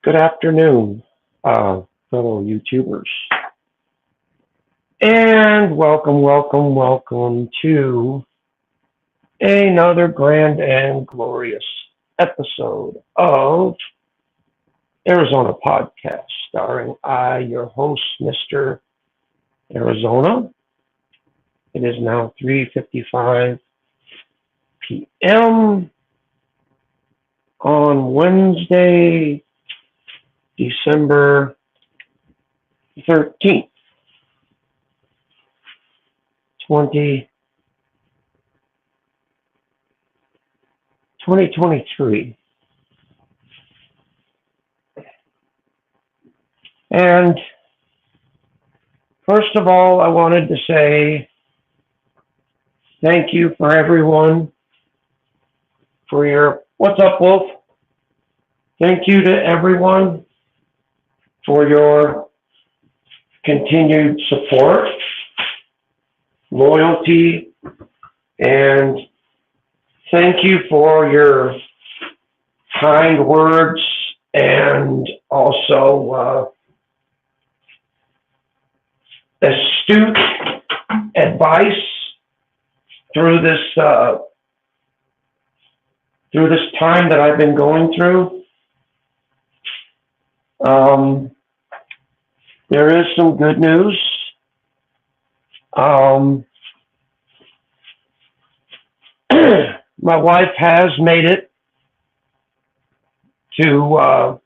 Good afternoon, fellow YouTubers, and welcome to another grand and glorious episode of Arizona Podcast, starring your host, Mr. Arizona. It is now 3:55 p.m. on Wednesday, December 13th, 2023. And first of all, I wanted to say thank you for everyone for your, what's up, Wolf? Thank you to everyone for your continued support, loyalty, and thank you for your kind words and also astute advice through this time that I've been going through. There is some good news. My wife has made it to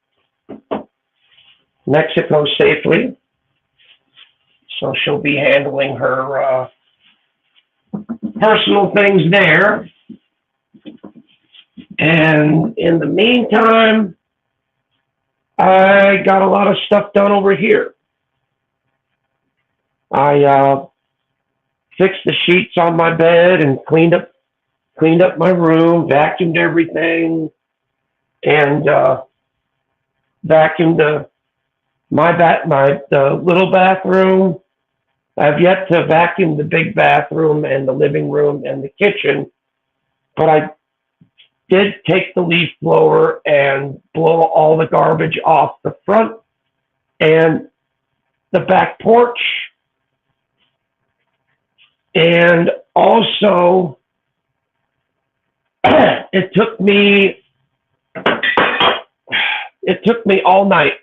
Mexico safely, so she'll be handling her personal things there. And in the meantime, I got a lot of stuff done over here. I fixed the sheets on my bed and cleaned up my room, vacuumed everything, and vacuumed the little bathroom. I've yet to vacuum the big bathroom and the living room and the kitchen, but I did take the leaf blower and blow all the garbage off the front and the back porch. And also, it took me all night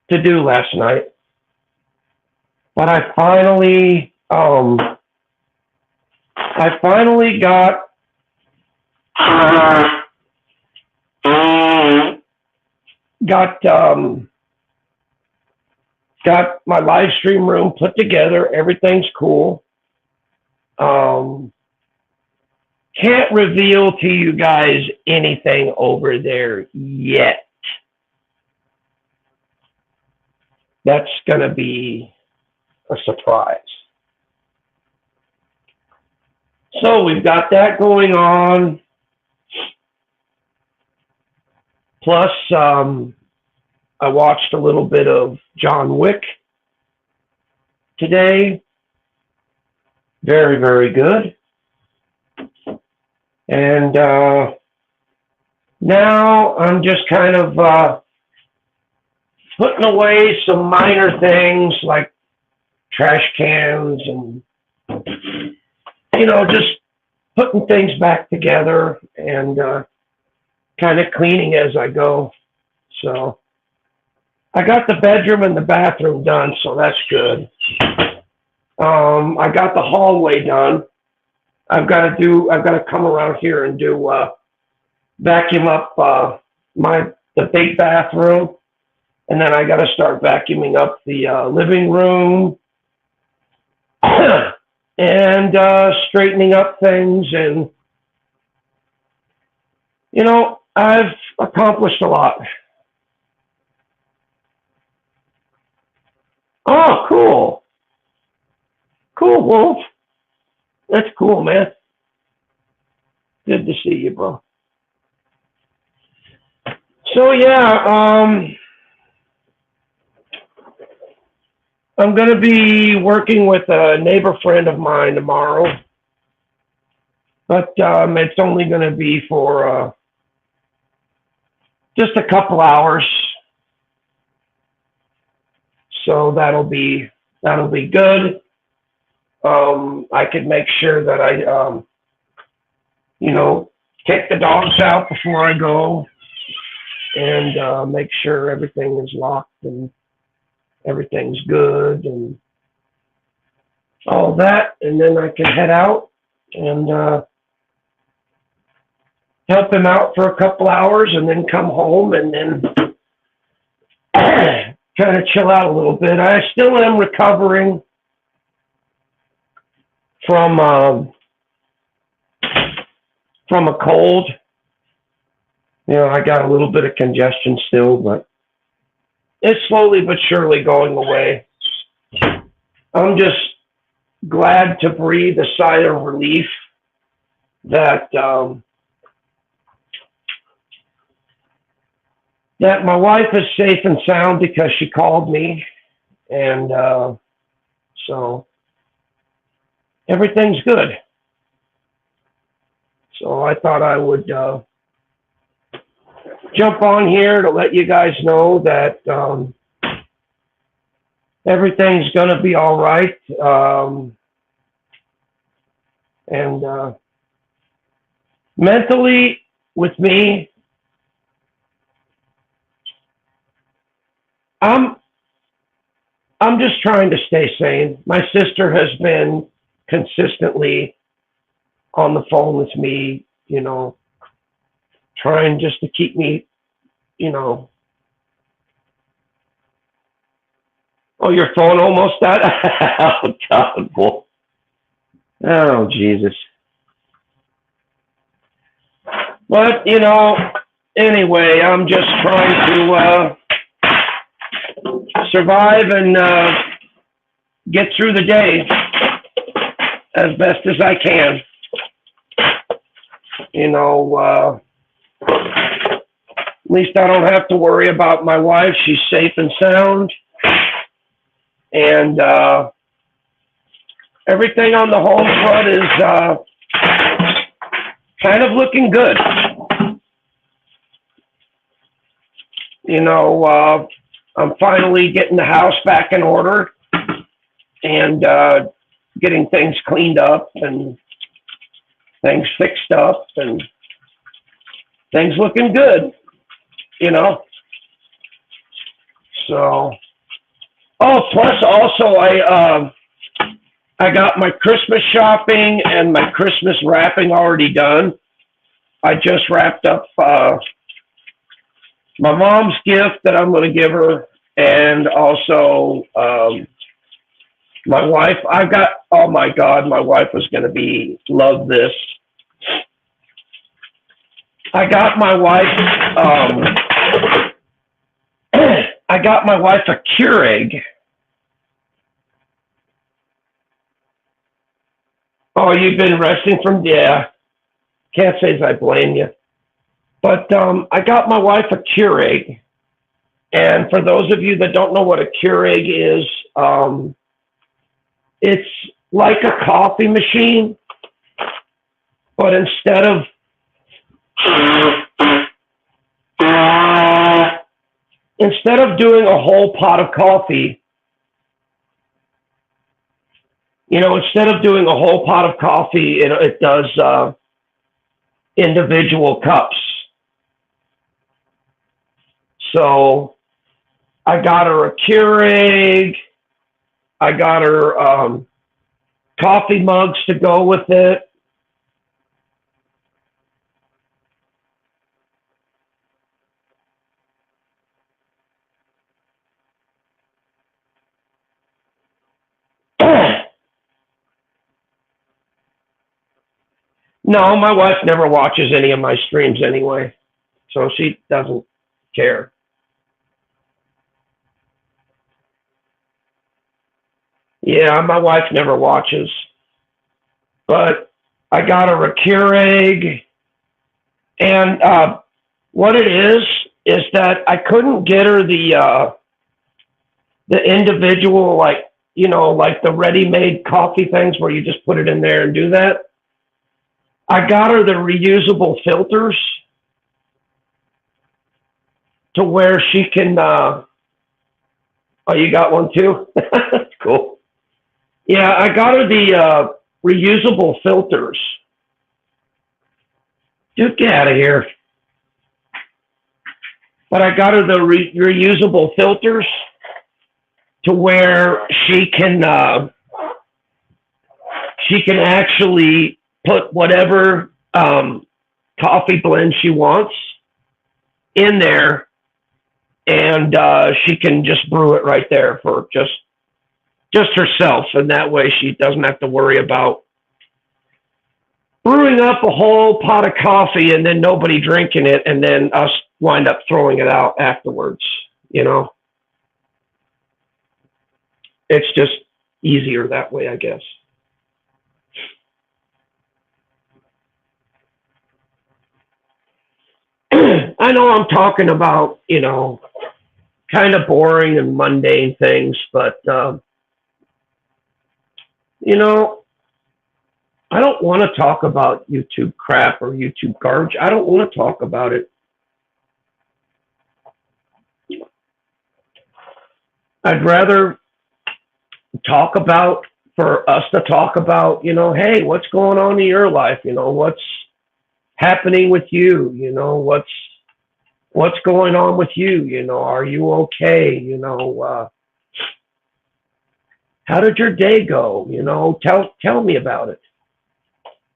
to do last night, but I finally got my live stream room put together. Everything's cool. Can't reveal to you guys anything over there yet. That's gonna be a surprise. So we've got that going on. Plus, I watched a little bit of John Wick today. Very, very good. And now I'm just kind of putting away some minor things like trash cans and, just putting things back together and kind of cleaning as I go. So I got the bedroom and the bathroom done, so that's good. I got the hallway done. I've got to come around here and do vacuum up the big bathroom, and then I got to start vacuuming up the living room and straightening up things. And I've accomplished a lot. Oh, cool. Cool, Wolf. That's cool, man. Good to see you, bro. So, yeah, I'm going to be working with a neighbor friend of mine tomorrow, but it's only going to be for just a couple hours. So that'll be good. I could make sure that I, take the dogs out before I go and make sure everything is locked and everything's good and all that. And then I can head out and help him out for a couple hours and then come home and then kind of chill out a little bit. I still am recovering from a cold. I got a little bit of congestion still, but it's slowly but surely going away. I'm just glad to breathe a sigh of relief that that my wife is safe and sound because she called me, and so everything's good. So I thought I would jump on here to let you guys know that everything's going to be all right. And mentally, with me, I'm just trying to stay sane. My sister has been consistently on the phone with me, trying just to keep me, Oh, your phone almost died? Oh, God. Boy. Oh, Jesus. But, anyway, I'm just trying to survive and get through the day as best as I can. At least I don't have to worry about my wife. She's safe and sound. And everything on the home front is kind of looking good. I'm finally getting the house back in order and getting things cleaned up and things fixed up and things looking good, So, plus also I got my Christmas shopping and my Christmas wrapping already done. I just wrapped up my mom's gift that I'm going to give her, and also my wife. Oh my God, my wife was going to love this. I got my wife a Keurig. Oh, you've been resting from, yeah. Can't say as I blame you. But I got my wife a Keurig. And for those of you that don't know what a Keurig is, it's like a coffee machine, but instead of doing a whole pot of coffee, it does individual cups. So I got her a Keurig. I got her coffee mugs to go with it. No, my wife never watches any of my streams anyway, so she doesn't care. Yeah, my wife never watches, but I got her a Keurig, and what it is that I couldn't get her the individual, like the ready-made coffee things where you just put it in there and do that. I got her the reusable filters. to where she can, oh, you got one too? That's cool. Yeah, I got her the reusable filters. Dude, get out of here. But I got her the reusable filters to where she can actually put whatever coffee blend she wants in there, and she can just brew it right there for just herself, and that way she doesn't have to worry about brewing up a whole pot of coffee and then nobody drinking it, and then us wind up throwing it out afterwards. You know, it's just easier that way, I guess. I know I'm talking about, you know, kind of boring and mundane things, but, you know, I don't want to talk about YouTube crap or YouTube garbage. I don't want to talk about it. I'd rather talk about, for us to talk about, you know, hey, what's going on in your life? You know, what's happening with you? You know, what's going on with you? You know, are you okay? You know, how did your day go? You know, tell me about it.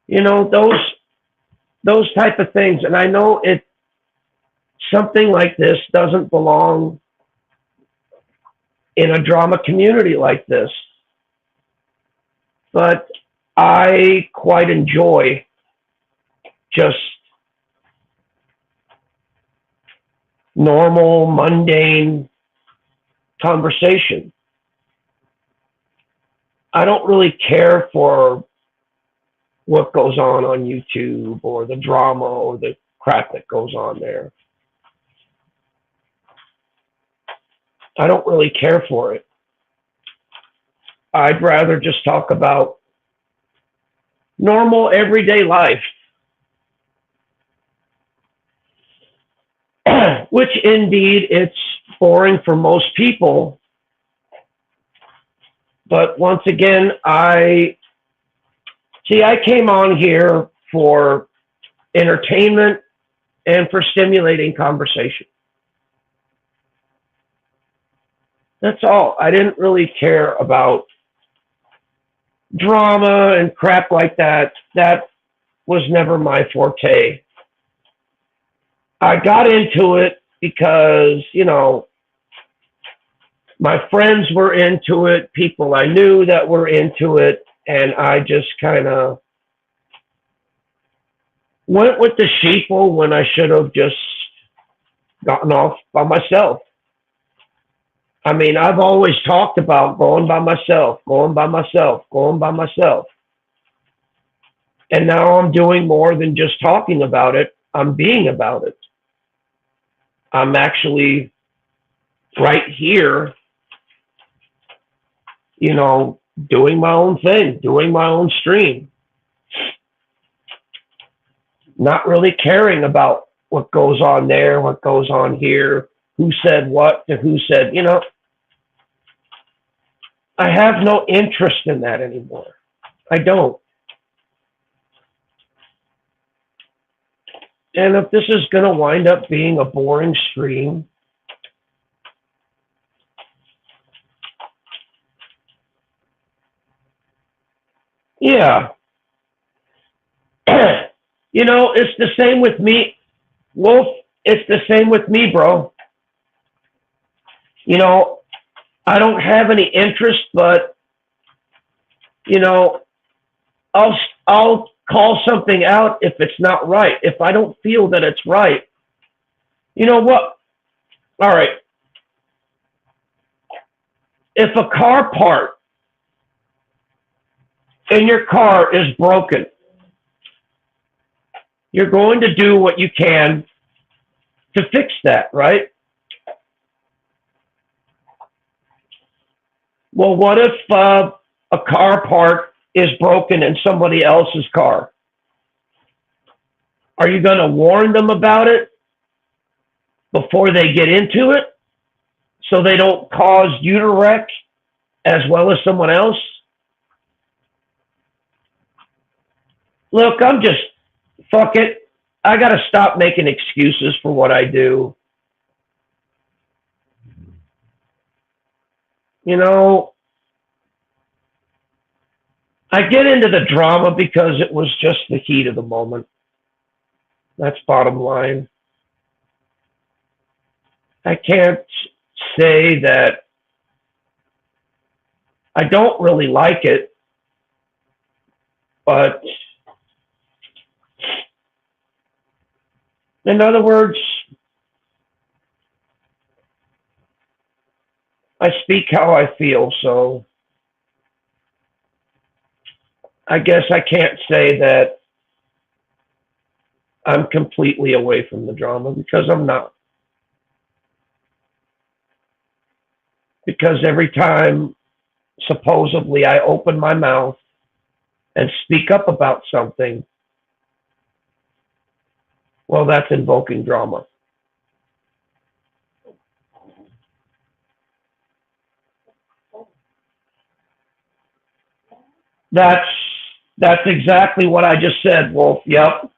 You know, those type of things. And I know something like this doesn't belong in a drama community like this, but I quite enjoy just normal, mundane conversation. I don't really care for what goes on YouTube or the drama or the crap that goes on there. I don't really care for it. I'd rather just talk about normal, everyday life. Which indeed, it's boring for most people. But once again, I came on here for entertainment and for stimulating conversation. That's all. I didn't really care about drama and crap like that. That was never my forte. I got into it because, you know, my friends were into it, people I knew that were into it, and I just kind of went with the sheeple when I should have just gotten off by myself. I mean, I've always talked about going by myself, going by myself, going by myself. And now I'm doing more than just talking about it. I'm being about it. I'm actually right here, you know, doing my own thing, doing my own stream. Not really caring about what goes on there, what goes on here, who said what to who said, you know. I have no interest in that anymore. I don't. And if this is going to wind up being a boring stream, yeah. You know, it's the same with me. Wolf, it's the same with me, bro. You know, I don't have any interest, but, you know, I'll call something out if it's not right. If I don't feel that it's right, you know what? All right. If a car part in your car is broken, you're going to do what you can to fix that, right? Well, what if a car part is broken in somebody else's car? Are you going to warn them about it? before they get into it so they don't cause you to wreck as well as someone else. Look, fuck it. I got to stop making excuses for what I do. You know, I get into the drama because it was just the heat of the moment. That's bottom line. I can't say that I don't really like it, but in other words, I speak how I feel, so I guess I can't say that I'm completely away from the drama, because I'm not. Because every time, supposedly, I open my mouth and speak up about something, well, that's invoking drama. That's exactly what I just said, Wolf. Yep.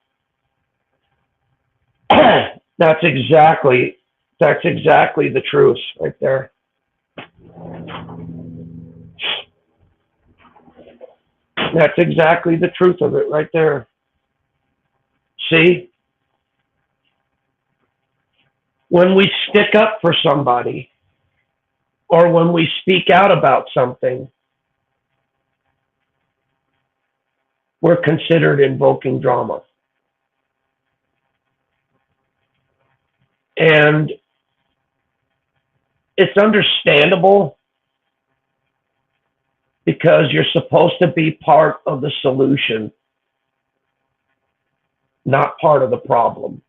That's exactly the truth right there. That's exactly the truth of it right there. See? When we stick up for somebody, or when we speak out about something, we're considered invoking drama. And it's understandable, because you're supposed to be part of the solution, not part of the problem.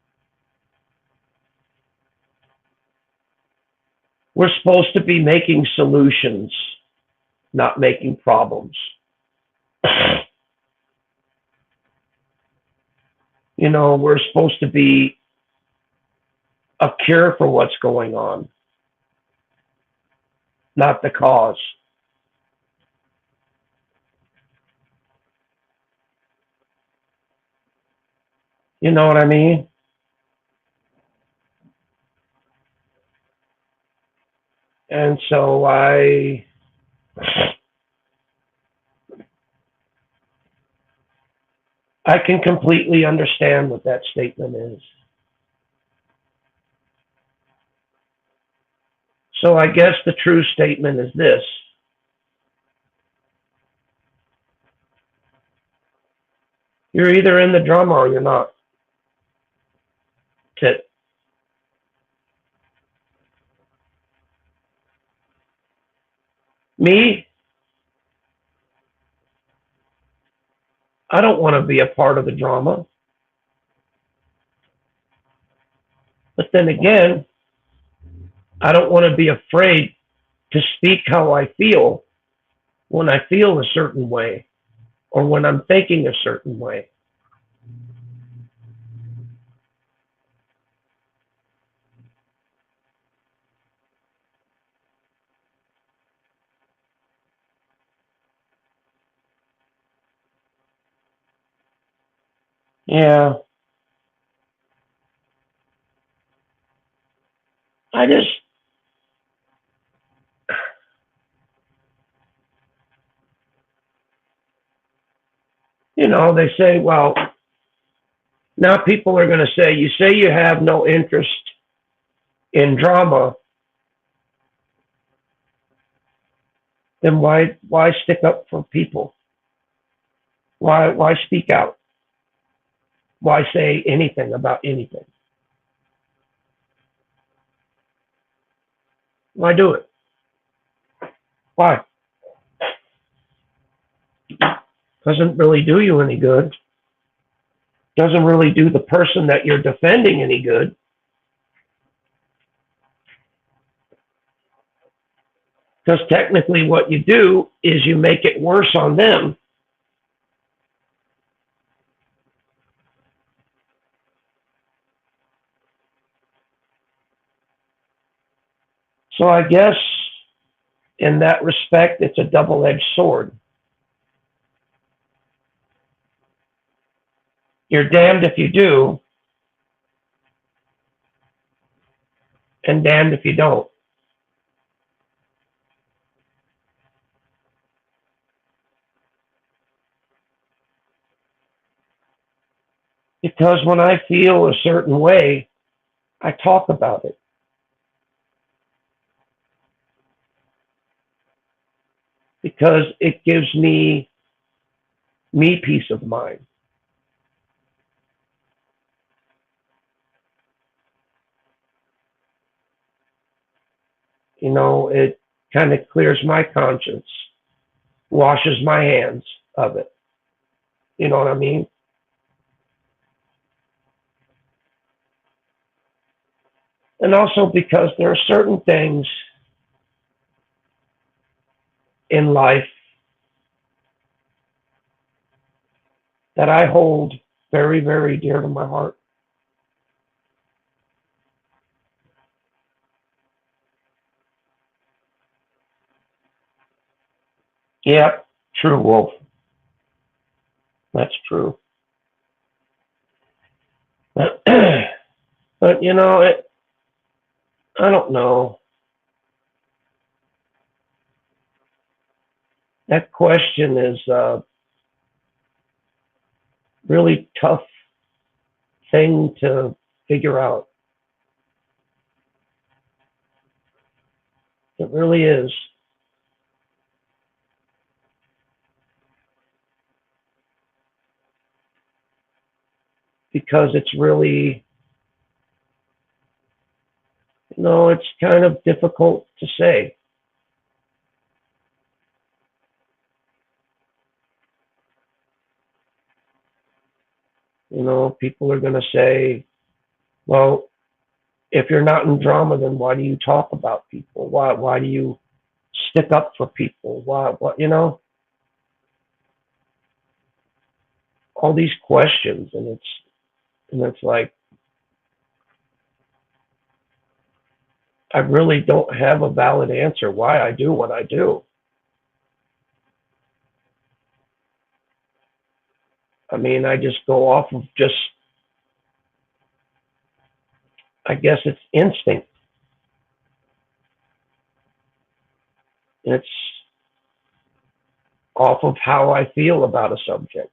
We're supposed to be making solutions, not making problems. You know, we're supposed to be a cure for what's going on, not the cause. You know what I mean? And so I can completely understand what that statement is. So I guess the true statement is this: you're either in the drama or you're not. That's it. Me, I don't want to be a part of the drama. But then again, I don't want to be afraid to speak how I feel when I feel a certain way, or when I'm thinking a certain way. Yeah. I just, they say, well, now people are going to say, you say you have no interest in drama, then why stick up for people? Why speak out? Why say anything about anything? Why do it? Why? Doesn't really do you any good. Doesn't really do the person that you're defending any good. Because technically what you do is you make it worse on them. So I guess in that respect, it's a double-edged sword. You're damned if you do, and damned if you don't. Because when I feel a certain way, I talk about it. Because it gives me peace of mind. You know, it kind of clears my conscience, washes my hands of it. You know what I mean? And also because there are certain things in life that I hold very, very dear to my heart. Yep, true, Wolf. That's true. But you know, I don't know. That question is a really tough thing to figure out. It really is. Because it's really, you know, it's kind of difficult to say. You know, people are going to say, well, if you're not in drama, then why do you talk about people? Why do you stick up for people? You know, all these questions, and it's like, I really don't have a valid answer why I do what I do. I mean, I just go off of just, I guess it's instinct. It's off of how I feel about a subject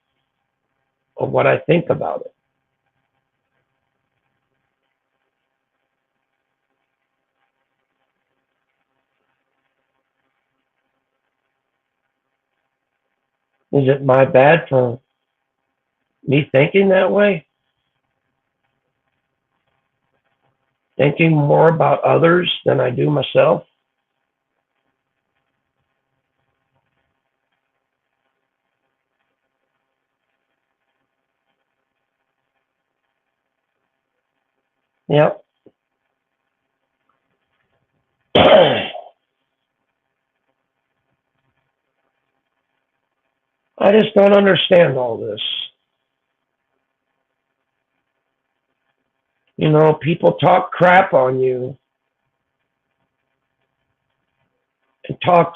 or what I think about it. Is it my bad for me thinking that way? Thinking more about others than I do myself? Yep. I just don't understand all this. You know, people talk crap on you and talk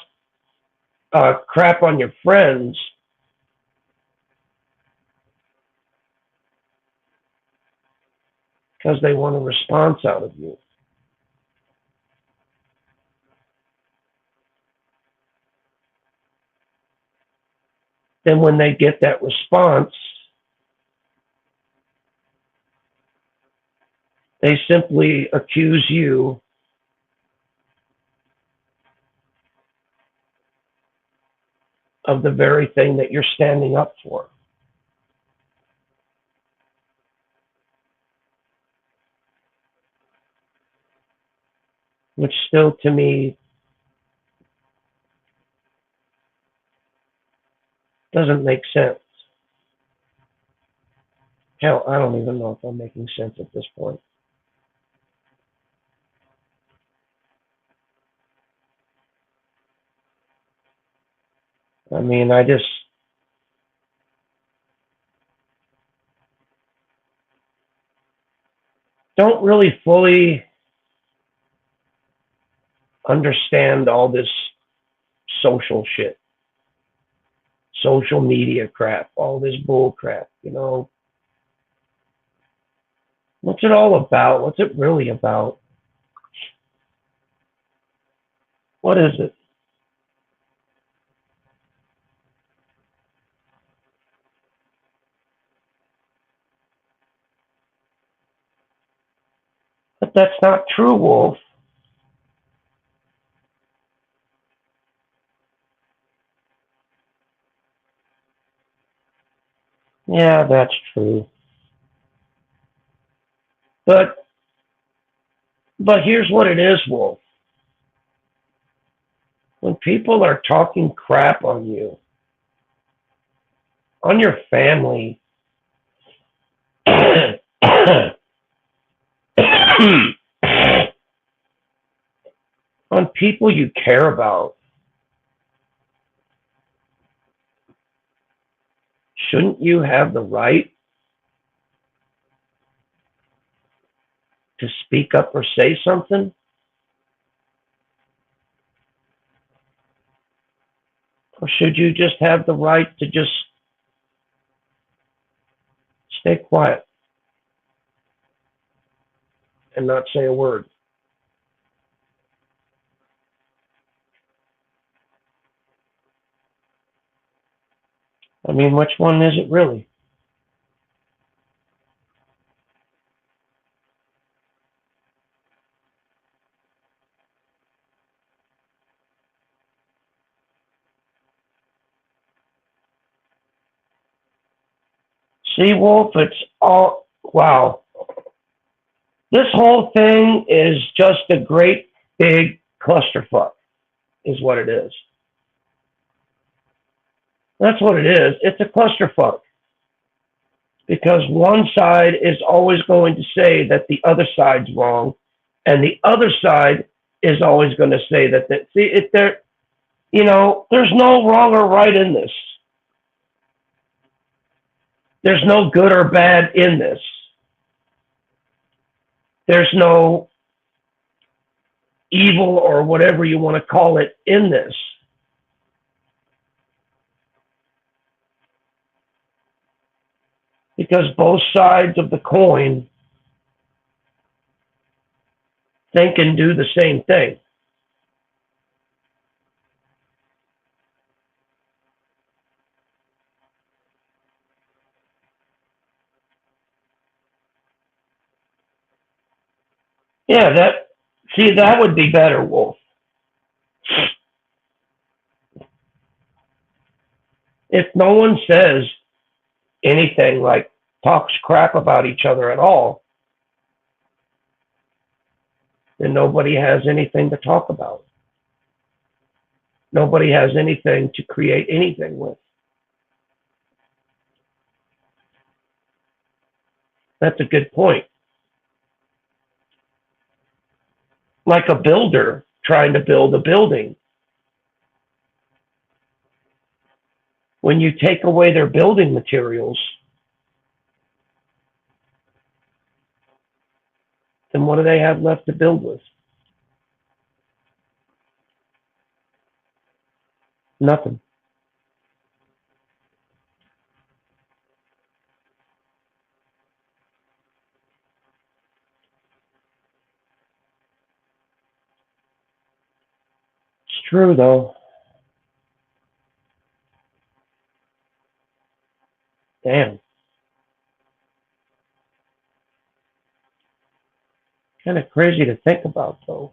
crap on your friends because they want a response out of you. Then when they get that response, they simply accuse you of the very thing that you're standing up for. Which still to me doesn't make sense. Hell, I don't even know if I'm making sense at this point. I mean, I just don't really fully understand all this social shit, social media crap, all this bull crap, you know. What's it all about? What's it really about? What is it? But that's not true, Wolf. Yeah, that's true. But here's what it is, Wolf. When people are talking crap on you, on your family, on people you care about, shouldn't you have the right to speak up or say something? Or should you just have the right to just stay quiet and not say a word? I mean, which one is it really? See, Wolf, it's all, wow. This whole thing is just a great big clusterfuck, is what it is. That's what it is. It's a clusterfuck. Because one side is always going to say that the other side's wrong, and the other side is always going to say that see, if there, you know, there's no wrong or right in this. There's no good or bad in this. There's no evil or whatever you want to call it in this. Because both sides of the coin think and do the same thing. Yeah, that would be better, Wolf. If no one says anything like talks crap about each other at all, then nobody has anything to talk about. Nobody has anything to create anything with. That's a good point. Like a builder trying to build a building. When you take away their building materials, then what do they have left to build with? Nothing. It's true, though. Damn. Kind of crazy to think about, though.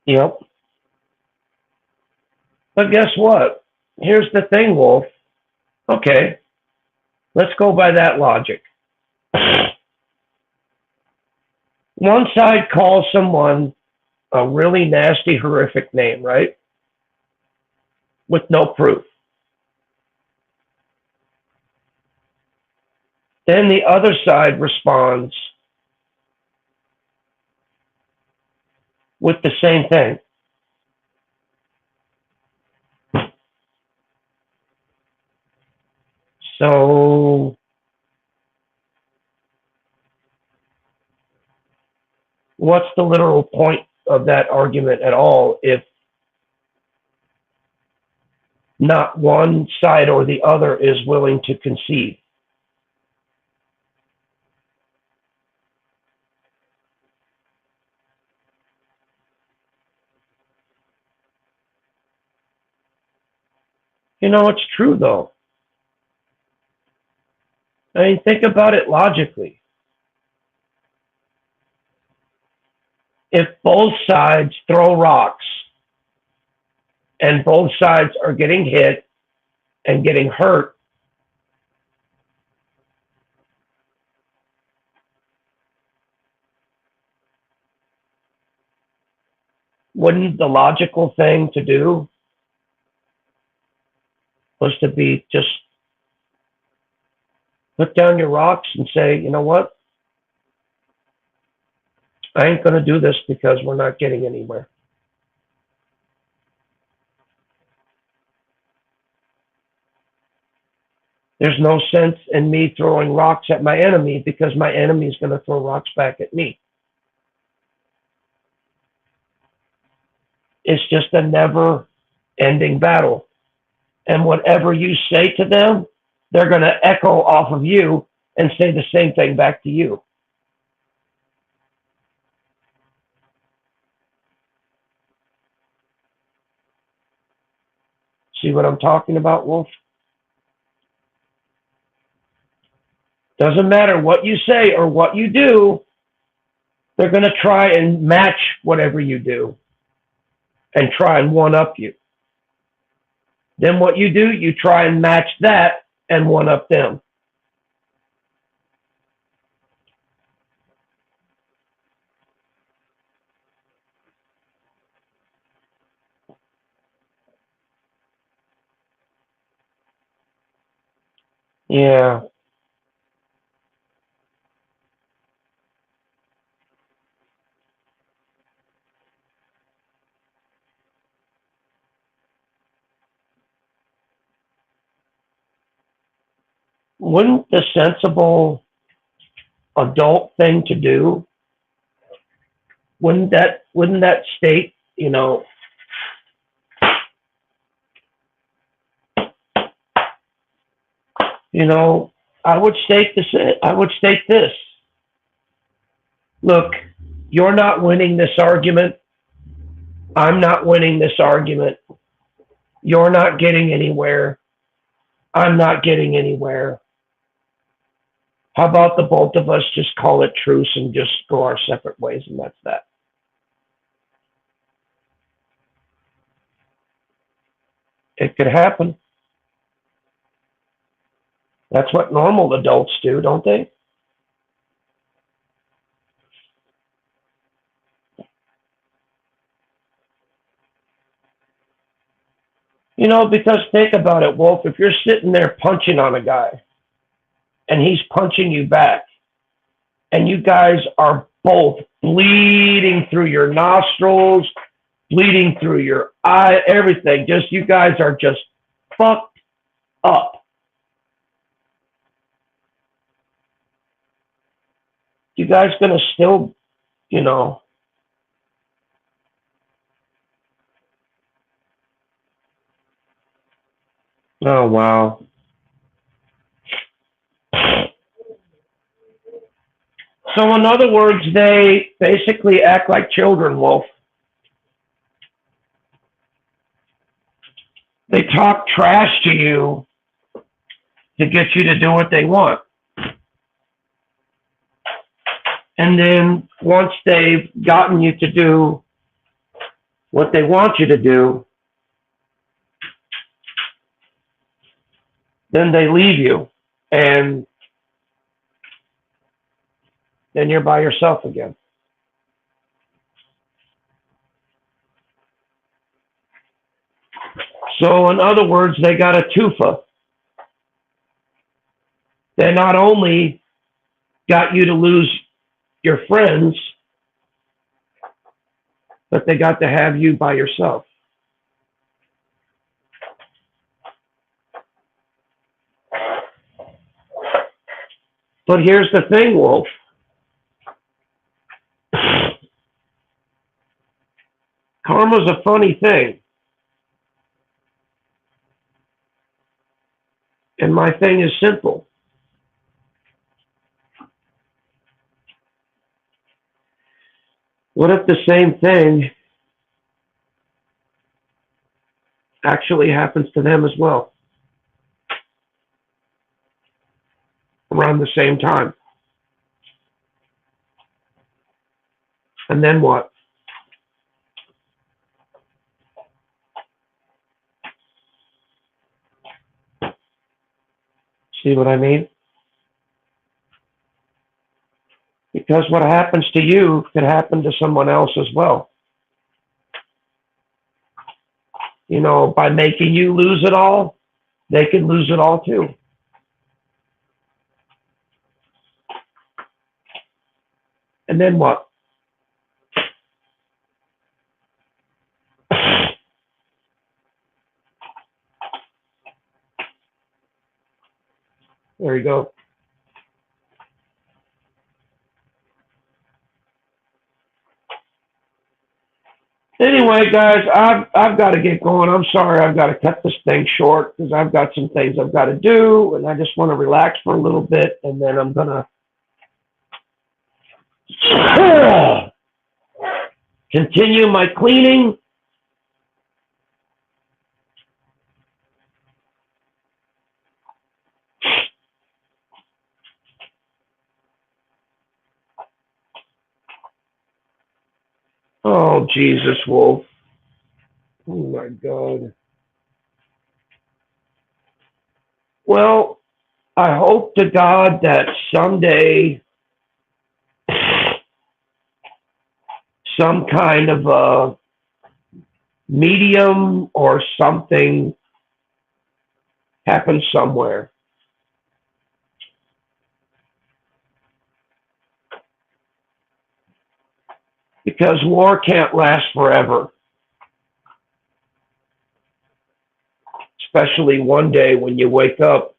Yep. But guess what? Here's the thing, Wolf. Okay, let's go by that logic. One side calls someone a really nasty, horrific name, right? With no proof. Then the other side responds with the same thing. So what's the literal point of that argument at all if not one side or the other is willing to concede? You know, it's true though. I mean, think about it logically. If both sides throw rocks and both sides are getting hit and getting hurt, wouldn't the logical thing to do was to be just put down your rocks and say, you know what? I ain't going to do this because we're not getting anywhere. There's no sense in me throwing rocks at my enemy because my enemy is going to throw rocks back at me. It's just a never-ending battle. And whatever you say to them, they're going to echo off of you and say the same thing back to you. See what I'm talking about, Wolf? Doesn't matter what you say or what you do, they're going to try and match whatever you do and try and one-up you. Then what you do, you try and match that and one-up them. Yeah. Wouldn't the sensible adult thing to do, wouldn't that state, you know, I would state this. Look, you're not winning this argument. I'm not winning this argument. You're not getting anywhere. I'm not getting anywhere. How about the both of us just call it truce and just go our separate ways, and that's that. It could happen. That's what normal adults do, don't they? You know, because think about it, Wolf, if you're sitting there punching on a guy and he's punching you back and you guys are both bleeding through your nostrils, bleeding through your eye, everything, just you guys are just fucked up. You guys gonna still, you know, oh wow. So in other words, they basically act like children, Wolf. They talk trash to you to get you to do what they want. And then once they've gotten you to do what they want you to do, then they leave you. And then you're by yourself again. So in other words, they got a twofer. They not only got you to lose your friends, but they got to have you by yourself. But here's the thing, Wolf. Karma's a funny thing. And my thing is simple. What if the same thing actually happens to them as well? Around the same time. And then what? See what I mean? Because what happens to you could happen to someone else as well. You know, by making you lose it all, they could lose it all too. And then what? There you go. Anyway, guys, I've got to get going. I'm sorry, I've got to cut this thing short because I've got some things I've got to do, and I just want to relax for a little bit, and then I'm gonna continue my cleaning. Oh, Jesus, Wolf. Oh, my God. Well, I hope to God that someday some kind of a medium or something happens somewhere. Because war can't last forever. Especially one day when you wake up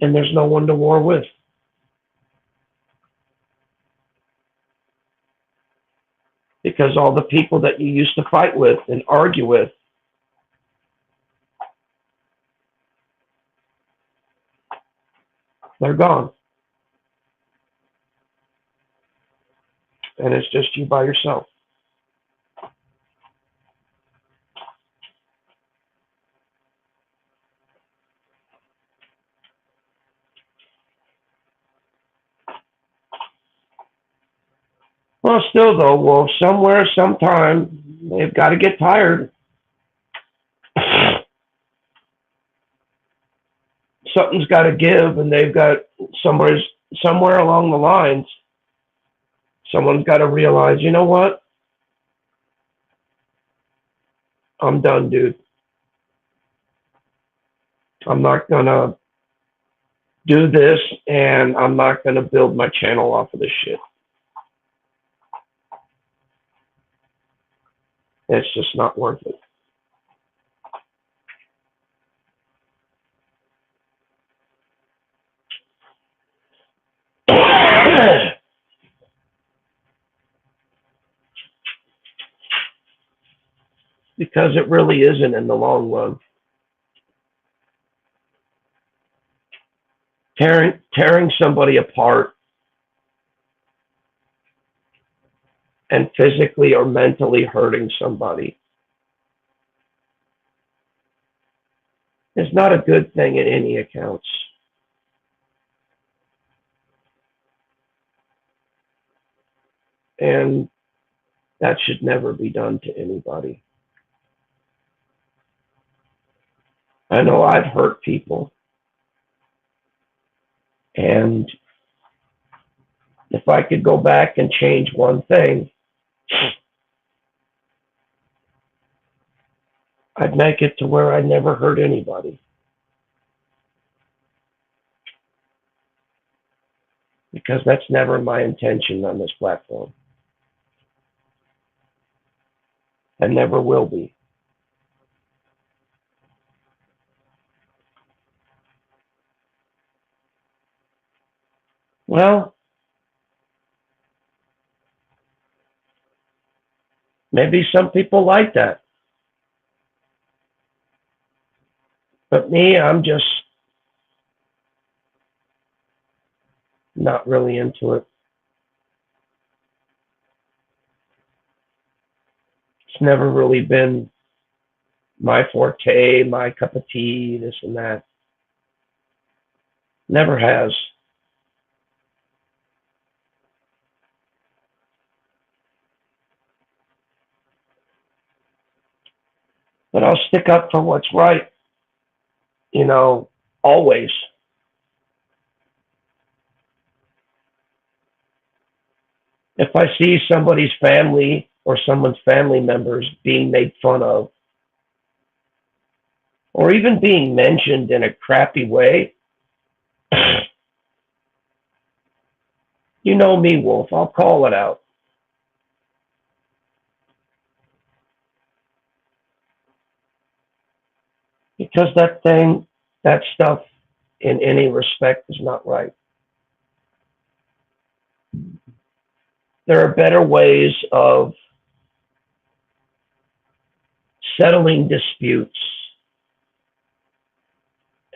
and there's no one to war with. Because all the people that you used to fight with and argue with they're gone. And it's just you by yourself. Well, still though, well, somewhere, sometime, they've got to get tired. Something's got to give, and they've got somewhere along the lines, someone's got to realize, you know what? I'm done, dude. I'm not gonna do this, and I'm not gonna build my channel off of this shit. It's just not worth it. Because it really isn't in the long run. Tearing somebody apart and physically or mentally hurting somebody is not a good thing in any accounts. And that should never be done to anybody. I know I've hurt people. And if I could go back and change one thing, I'd make it to where I never hurt anybody. Because that's never my intention on this platform. And never will be. Well, Maybe some people like that. But me, I'm just not really into it. It's never really been my forte, my cup of tea, this and that. Never has. But I'll stick up for what's right, you know, always. If I see somebody's family or someone's family members being made fun of, or even being mentioned in a crappy way, you know me, Wolf, I'll call it out. Because that stuff in any respect is not right. There are better ways of settling disputes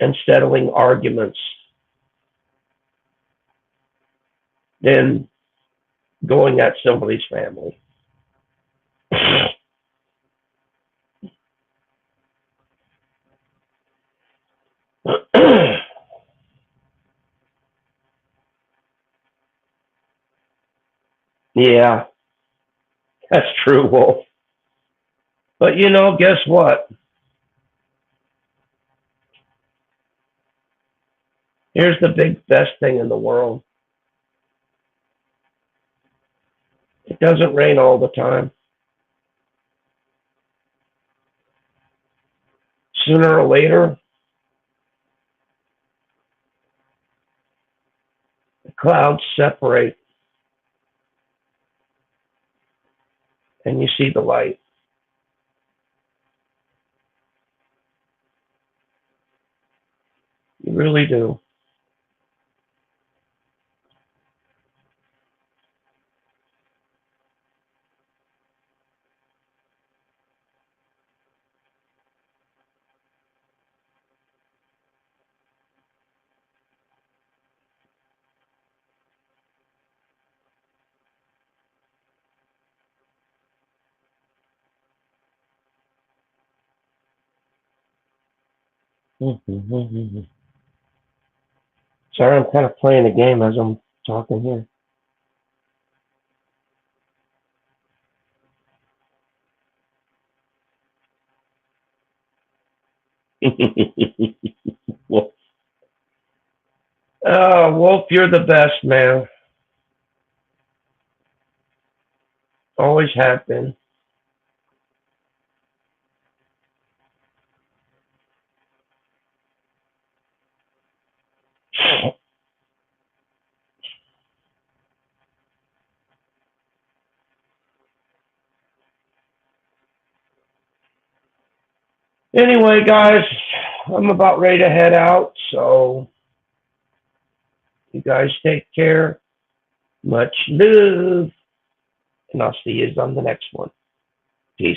and settling arguments than going at somebody's family. Yeah, that's true, Wolf. But you know, guess what? Here's the best thing in the world. It doesn't rain all the time. Sooner or later, the clouds separate and you see the light. You really do. Sorry, I'm kind of playing a game as I'm talking here. Wolf. Oh, Wolf, you're the best, man. Always have been. Anyway, guys, I'm about ready to head out, so you guys take care. Much love, and I'll see you on the next one. Peace.